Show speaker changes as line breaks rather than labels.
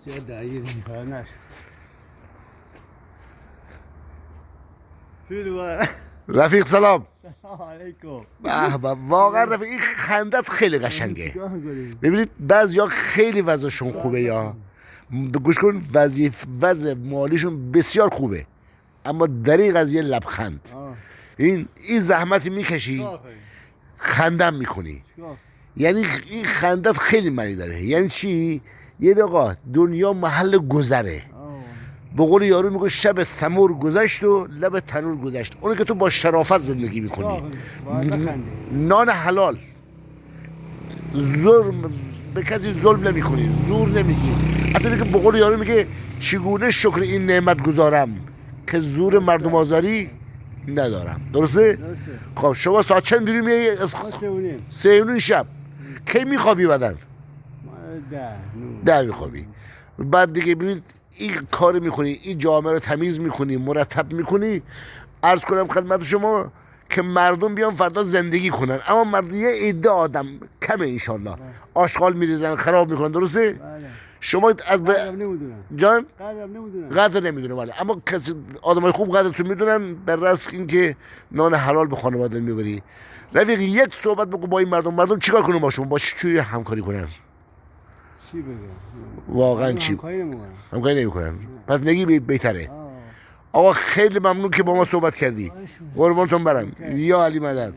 بسیار درگیر این کار نشد.
رفیق سلام.
سلام علیکم.
به به، واقعا رفیق این خندت خیلی قشنگه. ببینید بعضیا خیلی وضعشون خوبه، یا گوش کن، وضع مالیشون بسیار خوبه، اما در این قضیه لبخند، این زحمتی میکشی خندم میکنی، یعنی این خندت خیلی معنی داره. یعنی چی؟ یه آقا دنیا محل گذره، به قول یارو میگه شب سمور گذشت و لب تنور گذشت. اونی که تو با شرافت زندگی میکنی، نان حلال، به کسی ظلم نمی کنی، زور نمیگی. اصلا میگه، به قول یارو میگه چگونه شکر این نعمت گذارم که زور مردم آزاری ندارم. درسته؟ خب شما ساعت چند دیری میایی؟ 3:30 شب. کی میخوابی بدن؟ 10 میخوابی. بعد دیگه ببین این کار میکنی، این جامعه رو تمیز میکنی، مرتب میکنی. عرض کنم خدمت شما که مردم بیان فردا زندگی کنن، اما مردم یه عده آدم کمه انشالله آشغال میریزن، خراب میکنن. درسته؟ شما از جان قدر نمیدونه، ولی اما کسی آدمای خوب قدرتون میدونن، در رأس این که نان حلال به خانواده میبری. رفیق یک صحبت بگو با این مردم چیکار کنن با شما، با چی همکاری کنن؟
چی بگم؟
واقعا چی؟ همکاری نمیکنن. پس نگی بهتره. آقا خیلی ممنون که با ما صحبت کردی. قربانتون برم. یا علی مدد.